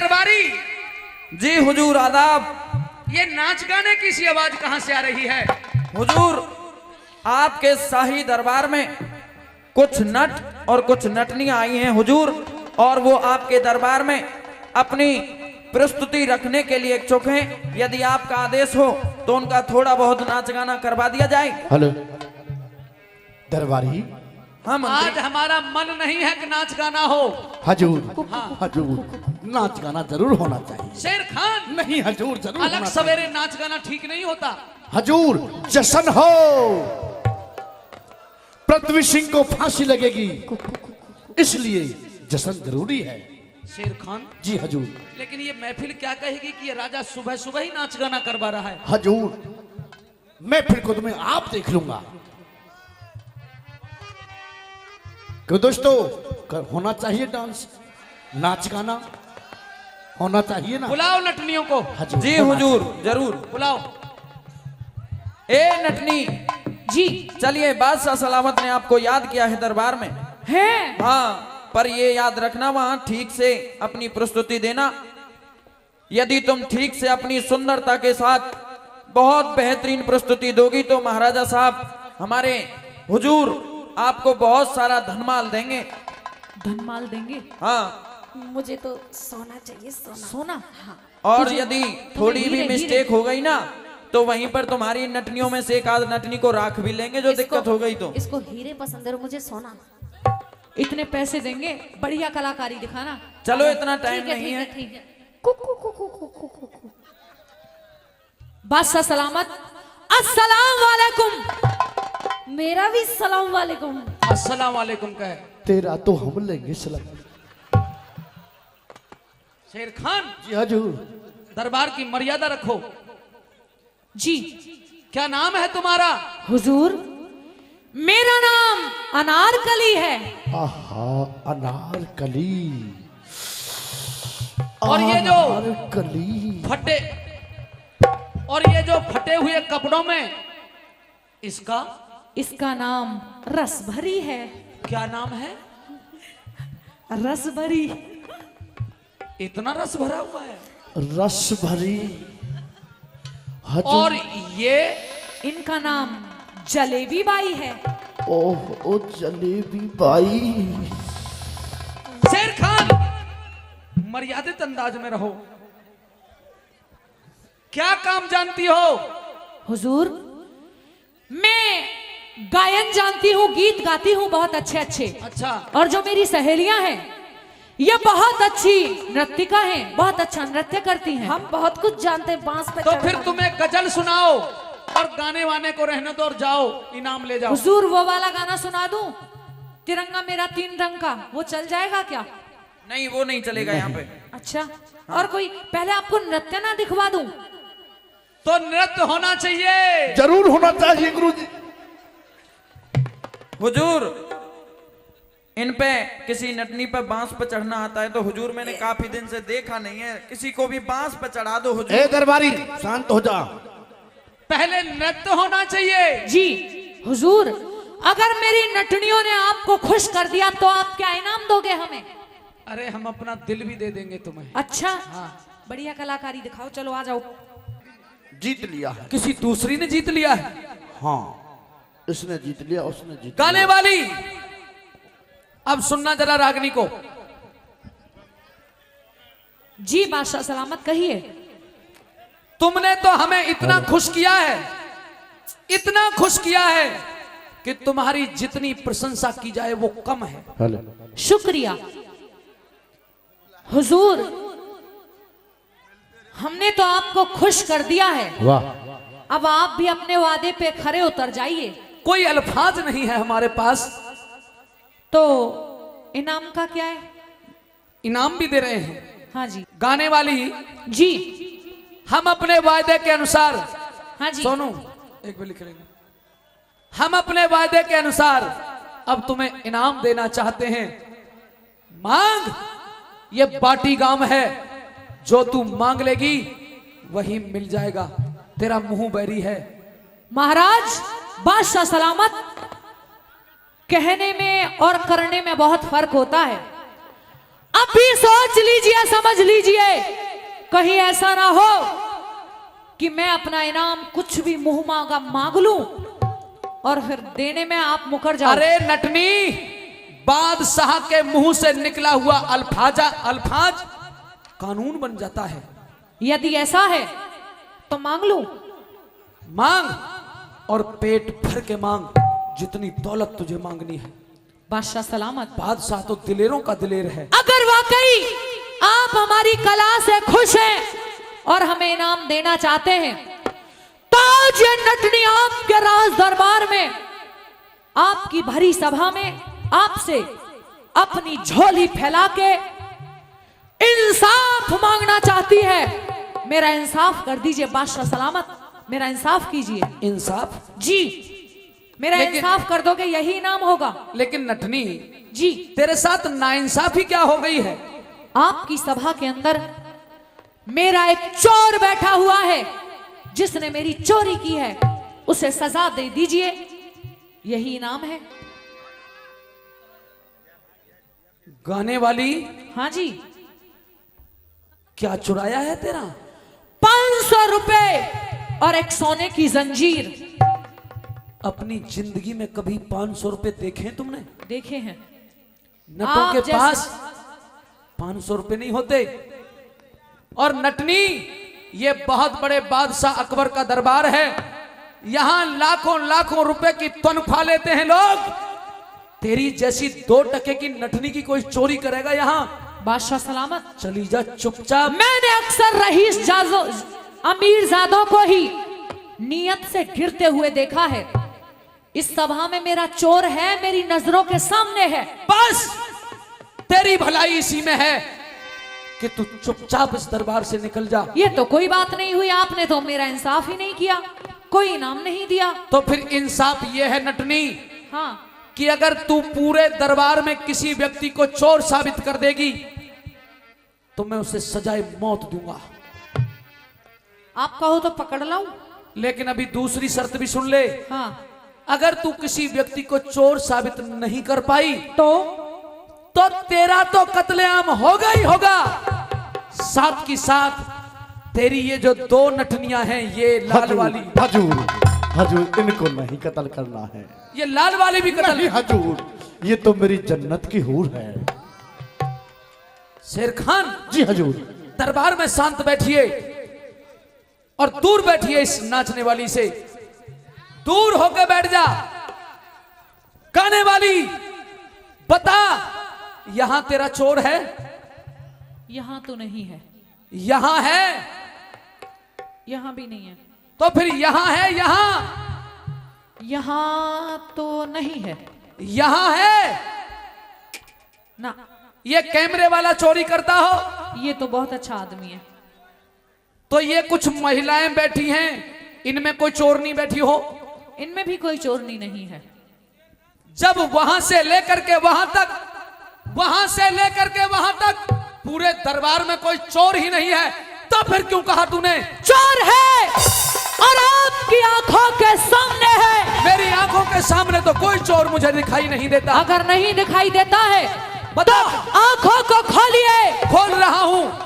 दरबारी जी हुजूर आदाब। ये नाच गाने की सी आवाज कहां से आ रही है? हुजूर आपके शाही दरबार में कुछ नट और कुछ नटनियां आई हैं हुजूर, और वो आपके दरबार में अपनी प्रस्तुति रखने के लिए इच्छुक हैं। यदि आपका आदेश हो तो उनका थोड़ा बहुत नाच गाना करवा दिया जाए। हेलो दरबारी। हम आज हमारा मन नहीं है कि नाच गाना हो। हजूर हाँ। हजूर नाच गाना जरूर होना चाहिए। शेर खान नहीं हजूर जरूर अलग होना सवेरे नाच गाना ठीक नहीं होता। चाहिए। हजूर जश्न हो, पृथ्वी सिंह को फांसी लगेगी, इसलिए जश्न जरूरी है। शेर खान जी हजूर। लेकिन ये महफिल क्या कहेगी कि ये राजा सुबह सुबह ही नाच गाना करवा रहा है? हजूर मैं फिर खुद में आप देख लूंगा। क्यों दोस्तों, होना चाहिए डांस, नाच गाना होना चाहिए ना। बुलाओ नटनियों को। हजूर जी होना हुजूर जरूर। बुलाओ। ए नटनी जी चलिए, बादशाह सलामत ने आपको याद किया है दरबार में। है। हाँ, पर ये याद रखना वहां ठीक से अपनी प्रस्तुति देना। यदि तुम ठीक से अपनी सुंदरता के साथ बहुत बेहतरीन प्रस्तुति दोगी तो महाराजा साहब हमारे हुजूर आपको बहुत सारा धनमाल देंगे। धनमाल देंगे? हाँ, मुझे तो सोना चाहिए, सोना। सोना? हाँ। और तुझे- यदि तुम्हें थोड़ी भी हीरे- मिस्टेक हो गई ना तो वहीं पर तुम्हारी नटनियों में से एक आध नटनी को राख भी लेंगे जो दिक्कत हो गई तो। इसको हीरे पसंद है और मुझे सोना। इतने पैसे देंगे, बढ़िया कलाकारी दिखाना। चलो इतना टाइम ठीक है, नहीं ठीक है। है, ठीक है। कुकु कुकु कुकु कुकु। बादशाह सलामत, अस्सलाम वालेकुम। मेरा भी सलाम वालेकुम। अस्सलाम वालेकुम कहे। तेरा तो हम लेंगे सलाम। शेर खान जी हजूर। दरबार की मर्यादा रखो। जी क्या नाम है तुम्हारा? हुजूर, मेरा नाम अनारकली है। आहा अनारकली। और ये जो अनारकली फटे और ये जो फटे हुए कपड़ों में इसका इसका नाम रसभरी है। क्या नाम है? रसभरी। इतना रस भरा हुआ है। रस भरी। हजूर। और ये इनका नाम जलेबी बाई है। ओह ओ जलेबी बाई। शेर खान मर्यादित अंदाज में रहो। क्या काम जानती हो? हुजूर, मैं गायन जानती हूँ, गीत गाती हूँ बहुत अच्छे अच्छे। अच्छा, और जो मेरी सहेलियां हैं ये बहुत अच्छी नृत्यिका हैं, बहुत अच्छा नृत्य करती हैं। हम बहुत कुछ जानते हैं, बांस पे तो चढ़ना। फिर तुम्हें गजल सुनाओ और गाने वाने को रहने दो और जाओ इनाम ले जाओ। हुजूर वो वाला गाना सुना दूं, तिरंगा मेरा 3 रंग का, वो चल जाएगा क्या? नहीं, वो नहीं चलेगा यहाँ पे। अच्छा, और कोई पहले आपको नृत्य ना दिखवा दूं? तो नृत्य होना चाहिए। जरूर होना चाहिए गुरुजी। हुजूर, इन पे किसी नटनी पे बांस पे चढ़ना आता है तो हुजूर मैंने काफी दिन से देखा नहीं है, किसी को भी बांस पे चढ़ा दो हुजूर। ए दरबारी शांत हो जा। पहले नृत्य होना चाहिए। जी हुजूर, अगर मेरी नटनियों ने आपको खुश कर दिया तो आप क्या इनाम दोगे हमें? अरे हम अपना दिल भी दे देंगे तुम्हें। अच्छा, हाँ। बढ़िया कलाकारी दिखाओ, चलो आ जाओ। जीत लिया है। किसी दूसरी ने जीत लिया है। हाँ इसने जीत लिया, उसने जीत गाने लिया। वाली अब सुनना जरा रागनी को। जी बादशाह सलामत, कहिए। तुमने तो हमें इतना खुश किया है, इतना खुश किया है कि तुम्हारी जितनी प्रशंसा की जाए वो कम है। हेलो। शुक्रिया हुजूर, हमने तो आपको खुश कर दिया है, वाह। अब आप भी अपने वादे पे खरे उतर जाइए। कोई अल्फाज नहीं है हमारे पास। तो इनाम का क्या है? इनाम भी दे रहे हैं। हाँ जी। गाने वाली जी हम अपने वायदे के अनुसार, हाँ जी। सोनू एक भी लिख लेंगे, हम अपने वायदे के अनुसार अब तुम्हें इनाम देना चाहते हैं। मांग, ये बाटी गांव है, जो तू मांग लेगी वही मिल जाएगा। तेरा मुंह बैरी है। महाराज बादशाह सलामत, कहने में और करने में बहुत फर्क होता है। अभी सोच लीजिए, समझ लीजिए, कहीं ऐसा ना हो कि मैं अपना इनाम कुछ भी मुंह मांगा मांग लूं और फिर देने में आप मुकर जाओ। अरे नटनी, बादशाह के मुंह से निकला हुआ अल्फाज कानून बन जाता है। यदि ऐसा है तो मांग लूं। मांग, और पेट भर के मांग, जितनी दौलत तुझे मांगनी है। बादशाह सलामत। बादशाह तो दिलेरों का दिलेर है। अगर वाकई आप हमारी कला से खुश हैं और हमें इनाम देना चाहते हैं तो आज ये नटनी आपके राज दरबार में, आपकी भरी सभा में आपसे अपनी झोली फैला के इंसाफ मांगना चाहती है। मेरा इंसाफ कर दीजिए बादशाह सलामत, मेरा इंसाफ कीजिए। इंसाफ? जी, मेरा लेकिन- इंसाफ कर दोगे यही इनाम होगा। लेकिन नटनी, जी, तेरे साथ नाइंसाफी क्या हो गई है? आपकी सभा के अंदर मेरा एक चोर बैठा हुआ है, जिसने मेरी चोरी की है, उसे सजा दे दीजिए, यही इनाम है। गाने वाली, हाँ जी, क्या चुराया है तेरा? 500 रुपए और एक सोने की जंजीर। अपनी जिंदगी में कभी 500 रुपए देखे हैं तुमने? देखे हैं। नटों आप के जैसे- पास 500 रुपए नहीं होते। और नटनी, ये बहुत बड़े बादशाह अकबर का दरबार है, यहां लाखों लाखों रुपए की तनख्वाह लेते हैं लोग। तेरी जैसी 2 टके की नटनी की कोई चोरी करेगा यहां? बादशाह सलामत। चली जा चुपचाप। मैंने अक्सर रईस अमीर जादों को ही नियत से गिरते हुए देखा है। इस सभा में मेरा चोर है, मेरी नजरों के सामने है। बस तेरी भलाई इसी में है कि तू चुपचाप इस दरबार से निकल जा। ये तो कोई बात नहीं हुई, आपने तो मेरा इंसाफ ही नहीं किया, कोई इनाम नहीं दिया। तो फिर इंसाफ ये है नटनी हाँ, कि अगर तू पूरे दरबार में किसी व्यक्ति को चोर साबित कर देगी तो मैं उसे सजाए मौत दूंगा। आप कहो तो पकड़ लाऊं? लेकिन अभी दूसरी शर्त भी सुन ले। हाँ, अगर तू किसी व्यक्ति को चोर साबित नहीं कर पाई तो तेरा तो कत्लेआम होगा ही होगा। साथ की साथ तेरी ये जो 2 नटनियां हैं, ये लाल वाली, हजूर, हजूर, इनको नहीं कत्ल करना है। ये लाल वाली भी कत्ल। नहीं हजूर, ये तो मेरी जन्नत की हूर है। शेर खान, जी हजूर। दरबार में शांत बैठिए और दूर बैठिए इस नाचने वाली से। दूर होकर बैठ जा। गाने वाली, बता, यहां तेरा चोर है? यहां तो नहीं है। यहां है? यहां भी नहीं है। तो फिर यहां है? यहां तो नहीं है। यहां है? ना, ये कैमरे वाला चोरी करता हो? ये तो बहुत अच्छा आदमी है। तो ये कुछ महिलाएं बैठी हैं, इनमें कोई चोरनी बैठी हो? इनमें भी कोई चोरनी नहीं है। जब वहां से लेकर के वहां तक, वहां से लेकर के वहां तक पूरे दरबार में कोई चोर ही नहीं है, तो फिर क्यों कहा तूने चोर है और आपकी आंखों के सामने है। मेरी आंखों के सामने तो कोई चोर मुझे दिखाई नहीं देता। अगर नहीं दिखाई देता है बता। आंखों को खोलिए। खोल रहा हूं।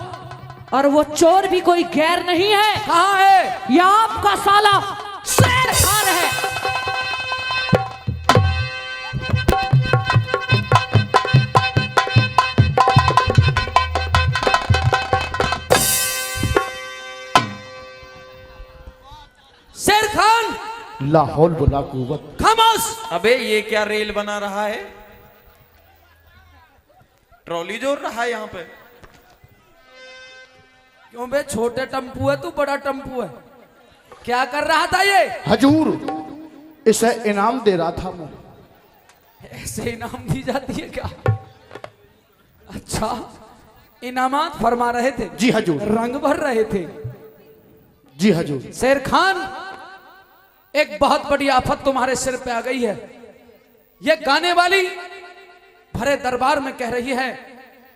और वो चोर भी कोई गैर नहीं है। कहां है? यह आपका साला शेर खान है। शेर खान, लाहौल बुला कुवत। खामोश। अबे ये क्या रेल बना रहा है? ट्रॉली जोड़ रहा है यहाँ पे। क्यों बे, छोटे टम्पू है तू बड़ा टम्पू है? क्या कर रहा था ये? हजूर, इसे इनाम दे रहा था मैं। ऐसे इनाम दी जाती है क्या? अच्छा, इनामात फरमा रहे थे? जी हजूर। रंग भर रहे थे? जी हजूर। शेर खान, एक बहुत बड़ी आफत तुम्हारे सिर पे आ गई है। ये गाने वाली भरे दरबार में कह रही है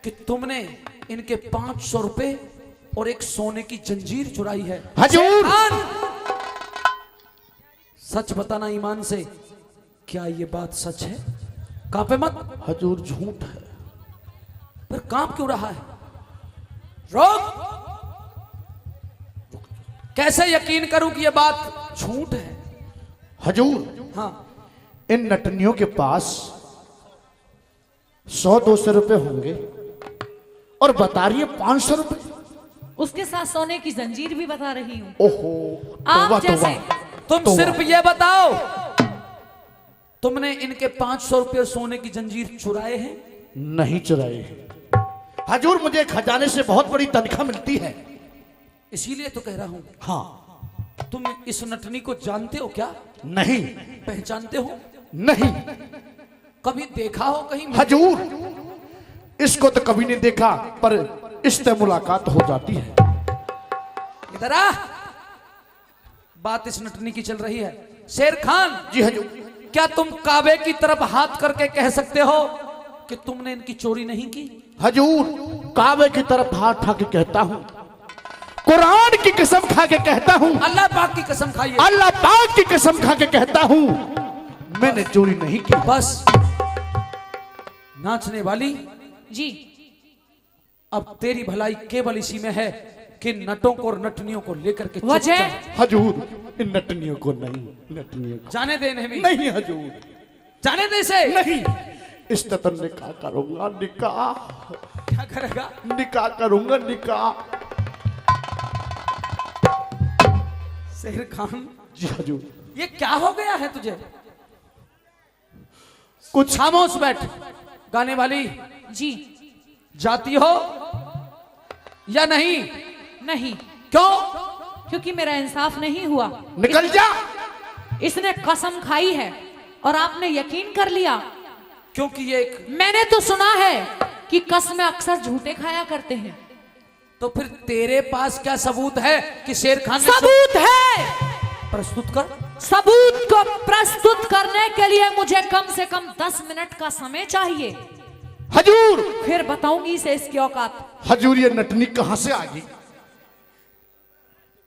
कि तुमने इनके 500 रुपए और एक सोने की जंजीर चुराई है। हजूर। शेर खान, सच बताना ईमान से, क्या ये बात सच है? कांपे मत। हजूर झूठ है। फिर कांप क्यों रहा है? रोक। कैसे यकीन करूं कि यह बात झूठ है? हजूर, हाँ, इन नटनियों के पास 100-200 रुपए होंगे और बता रही है 500 रुपए। उसके साथ सोने की जंजीर भी बता रही हूँ। ओहो, आप तौबा, जैसे तौबा। तुम तौबा। सिर्फ ये बताओ, तुमने इनके 500 रुपये सोने की जंजीर चुराए हैं? नहीं चुराए हैं। हजूर, मुझे खजाने से बहुत बड़ी तनख्वाह मिलती है। इसीलिए तो कह रहा हूं। हाँ। तुम इस नटनी को जानते हो क्या? नहीं। पहचानते हो? नहीं। कभी देखा हो कहीं? हजूर, इसको तो कभी नहीं देखा, पर इससे मुलाकात हो जाती है। इधर आ। बात इस नटनी की चल रही है। शेर खान जी हजूर। क्या तुम काबे की तरफ हाथ करके कह सकते हो कि तुमने इनकी चोरी नहीं की? हजूर, काबे की तरफ हाथ उठा के कहता हूं, कुरान की कसम खा के कहता हूं, अल्लाह पाक की कसम खाइए। अल्लाह पाक की कसम खा के कहता हूं, मैंने चोरी नहीं की। बस नाचने वाली, जी, अब तेरी भलाई केवल इसी में है कि नटों को और नटनियों को लेकर के वजह? चुपचाप हजूर, इन नटनियों को नहीं, नटनियों को जाने दे। नहीं, नहीं हजूर, जाने दे इसे। नहीं। इस तरह निकाह करूंगा, निकाह। क्या करेगा? निकाह करूंगा, निकाह। शेर खान, जी हजूर। ये क्या हो गया है तुझे? कुछ खामोश बैठ। गाने वाली, जी, जाती हो या नहीं? नहीं, क्यों? क्योंकि मेरा इंसाफ नहीं हुआ। निकल जा। इसने कसम खाई है और आपने यकीन कर लिया। क्योंकि ये एक, मैंने तो सुना है कि कसमें अक्सर झूठे खाया करते हैं। तो फिर तेरे पास क्या सबूत है कि शेर खान ने सबूत है। प्रस्तुत कर। सबूत को प्रस्तुत करने के लिए मुझे कम से कम 10 मिनट का समय चाहिए, हजूर। फिर बताऊंगी इसे इसकी औकात। हजूर, ये नटनी कहां से आ गई?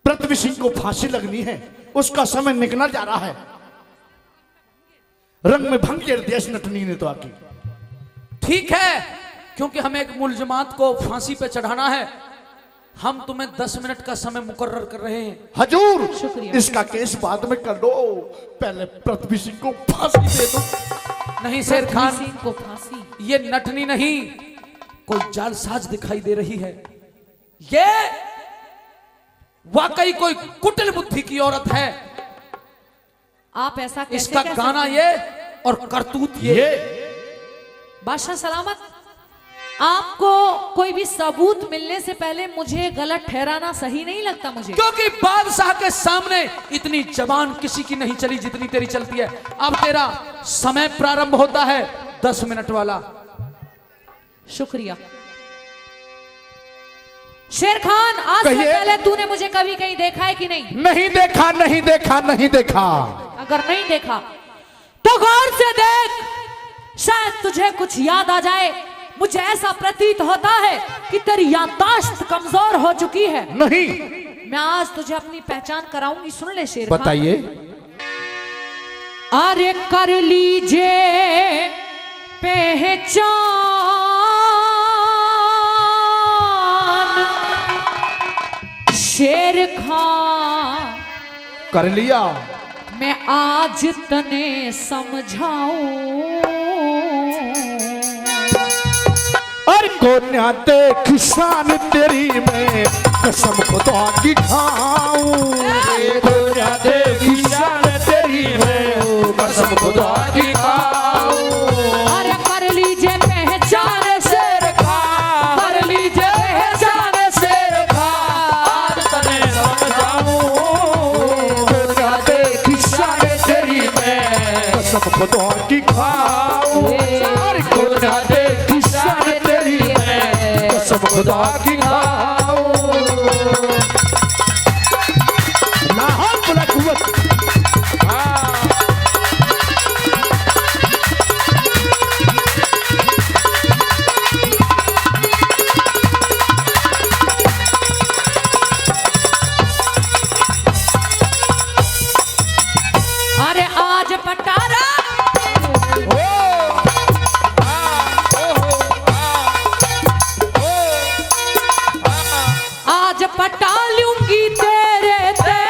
पृथ्वी सिंह को फांसी लगनी है, उसका समय निकला जा रहा है। रंग में भंग कर दिया इस नटनी ने तो आके। ठीक है, क्योंकि हमें एक मुलजमात को फांसी पे चढ़ाना है, हम तुम्हें 10 मिनट का समय मुकर्रर कर रहे हैं। हजूर, शुक्रिया। इसका केस बाद में कर दो, पहले पृथ्वी सिंह को फांसी दे दो। नहीं शेर खान, पृथ्वी सिंह को फांसी? ये नटनी नहीं, कोई जालसाज दिखाई दे रही है। ये वाकई कोई कुटिल बुद्धि की औरत है। आप ऐसा कैसे इसका कह गाना सकते हैं? ये और करतूत ये। बादशाह सलामत, आपको कोई भी सबूत मिलने से पहले मुझे गलत ठहराना सही नहीं लगता मुझे। क्योंकि बादशाह के सामने इतनी जबान किसी की नहीं चली जितनी तेरी चलती है। अब तेरा समय प्रारंभ होता है 10 मिनट वाला। शुक्रिया। शेर खान, आज से कहिए। पहले तूने मुझे कभी कहीं देखा है कि नहीं? नहीं देखा, नहीं देखा, नहीं देखा। अगर नहीं देखा तो गौर से देख, शायद तुझे कुछ याद आ जाए। मुझे ऐसा प्रतीत होता है कि तेरी याददाश्त कमजोर हो चुकी है। नहीं। मैं आज तुझे अपनी पहचान कराऊंगी, सुन ले शेर खान। बताइए। अरे कर लीजिए पहचान, शेर खान कर लिया। मैं आज तने समझाऊं। और कोन्या देख शान तेरी, मैं कसम खुदा की खाऊं। कोन्या देख शान तेरी, मैं कसम खुदा की खाऊं। अरे कर लीजिए पहचान शेर खान, कर लीजिए पहचान शेर खान। आज तने समझाऊं। कोन्या देख शान तेरी, मैं कसम खुदा की खाऊं। और कोन्या देख शान तेरी, मैं कसम खुदा की खाऊं। ना हौल वला कुव्वत। अरे आज पटारा पटा लूंगी तेरे ते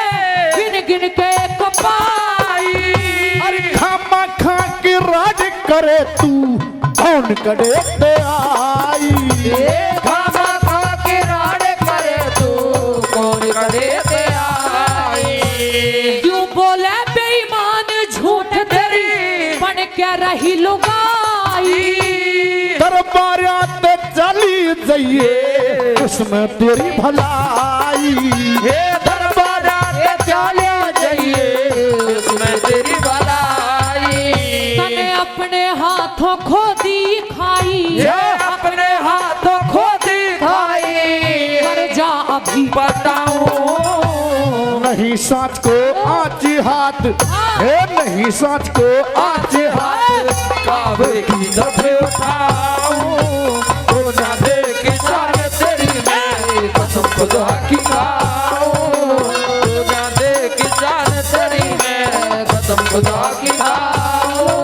गिन गिन के कपाई। अरे खामा खा के राज करे तू कौन करे ते आई। खामा खा के राज करे तू कौन करे ते आई। क्यों बोले बेईमान झूठ तेरी बन के रही लुगाई। दरबारा ते चली जाइए उसमें तेरी भलाई। हे दरबारा ते चले जाइए उसमें तेरी भलाई। तने अपने हाथों खो दी खाई। ये अपने हाथों खो दिखाई। कर जा अभी बताऊं नहीं साँच को आँच हाथ है नहीं साँच को आँच हाथ। काबे की दफे उठाऊं तो ना देख शान तेरी मैं कसम खुदा की खाऊं। तो ना देख शान तेरी मैं कसम खुदा की खाऊं।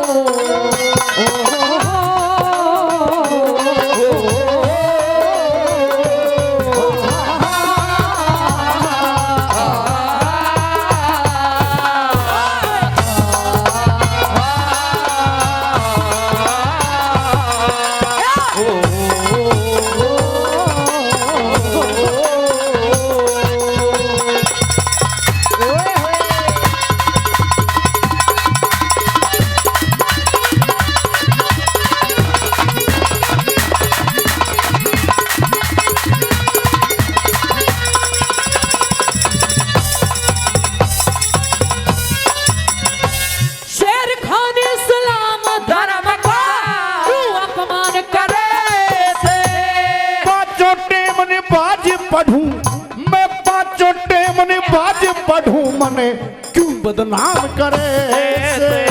शेर खान इस्लाम धर्म का तू अपमान करे थे। पांचों टेम ने बाज पढ़ूं मैं पांचों टेम ने बाज पढ़ूं मने क्यों बदनाम करे से।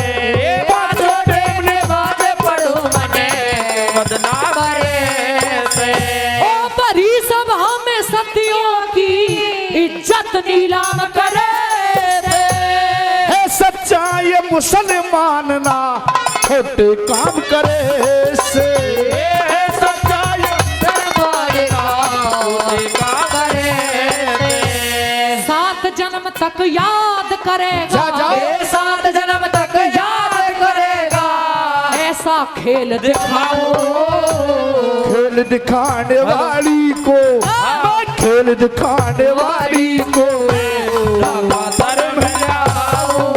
पांचों टेम ने बात पढ़ो मने बदनाम करे से। ओ बड़ी सभा में सतियों की इज्जत नीलाम करे थे। है सच्चा ये मुसलमान ना छोटे काम करे से। सच्चा ये दरबार का देखा करे से। 7 जन्म तक याद करेगा। ये 7 जन्म तक याद करेगा। ऐसा खेल दिखाओ खेल दिखाने वाली को मैं खेल दिखाने वाली को दर में जाऊं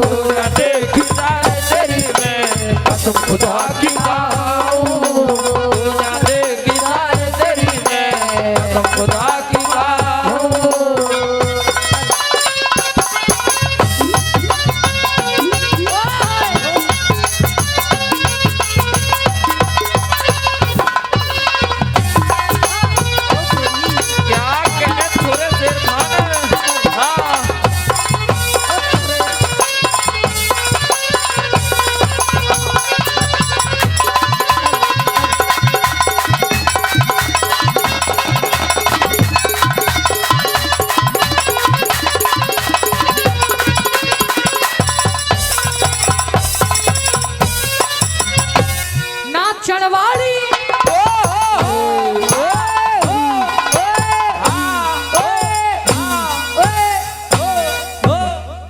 तो ना देख शान तेरी मैं कसम खुदा की खाऊं। तो ना देख शान तेरी मैं कसम खुदा की खाऊं। क्या कहने थोड़े देर खाना। हाँ नाचण वाली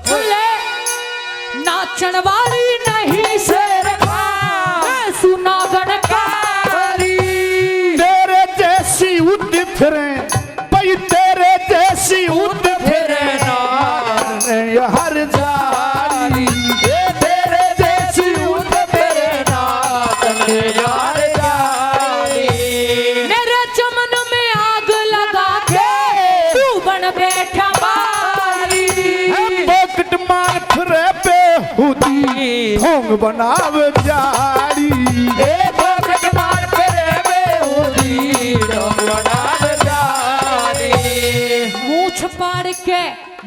सुन ले। नाचण वाली नहीं शेर मैं सुनागण कारी। तेरे जैसी उद फिरे भाई तेरे जैसी उद फिरे ना हर जारी। ये तेरे जैसी उठ तेरे नाथ में यार जानी। मेरे चमन में आग लगा के तू बन बैठा बारी। पॉकेट मार फिरे पे हुदी ढोंग बनाव जारी। ए पॉकेट मार फिरे बेहुदी डोंगना जानी।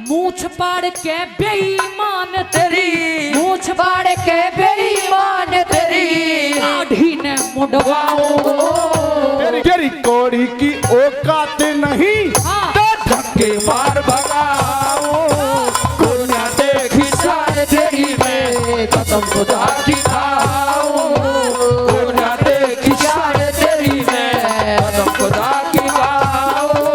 मूछ पाड़ के बेईमान तेरी। मूछ पाड़ के बेईमान तेरी। दाढ़ी ने मुंडवाओ तेरी गिरी कोड़ी की औकात नहीं हाँ। तो धक्के मार भगाओ कोना देखी शान तेरी मैं कसम खुदा की खाऊं। कोना देखी शान तेरी मैं कसम खुदा की खाऊं।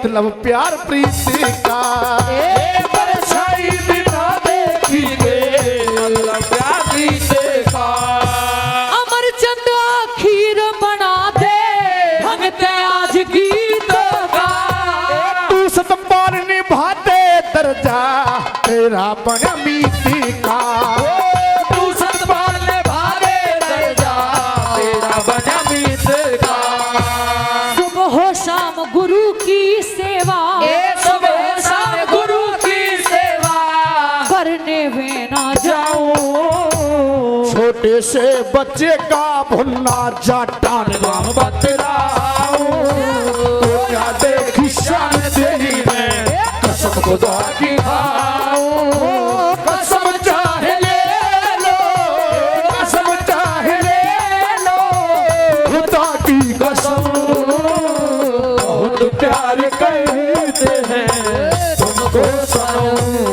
मतलब प्यार प्रीति का। परछाई बिना देखिए मतलब प्यार प्रीति का। अमर चंद आखिर बना दे भगते आज गीत का। तू सतंबर निभाते दर्जा तेरा बना मीति का। तू सतपाल ने भागे दर्जा तेरा बना मीत का। सुबह हो शाम गुरु की सेवा सुबह शाम गुरु की सेवा करने में ना जाऊं। छोटे से बच्चे का भुलना जाटान नाम बतलाऊं। तो क्या देखी शान तेरी मैं कसम खुदा की खाऊं। कसम चाहे ले लो कसम चाहे ले लो खुदा की कसम। बहुत प्यार करते हैं तुमको सनम।